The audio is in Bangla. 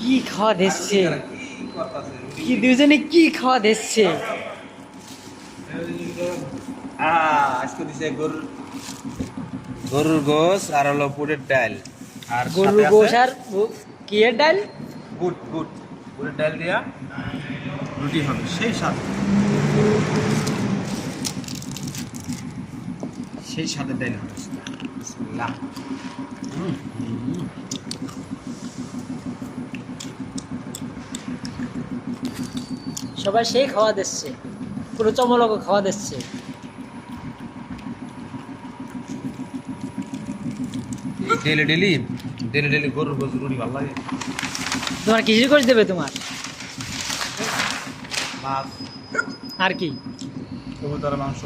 কি খাওয়া দিচ্ছে, কি দুজনে কি খাওয়া দিচ্ছে। আজকে দিছে গরুর গোস আর হলো বুটের ডাল আর গরুর গোশ আর কি এর ডাল? বুটের ডাল দিয়া রুটি হবে সেই স্বাদের ডাল হবে। বিসমিল্লাহ। সবাই সেই খাওয়া দিচ্ছে, পুরো চমলক খাওয়া দিচ্ছে। ডেলি ডেলি গরুর গোস রুটি ভালো লাগে। তোমার কিসের গোশ দেবে তোমার? মাছ, আর কি? কবুতরের মাংস।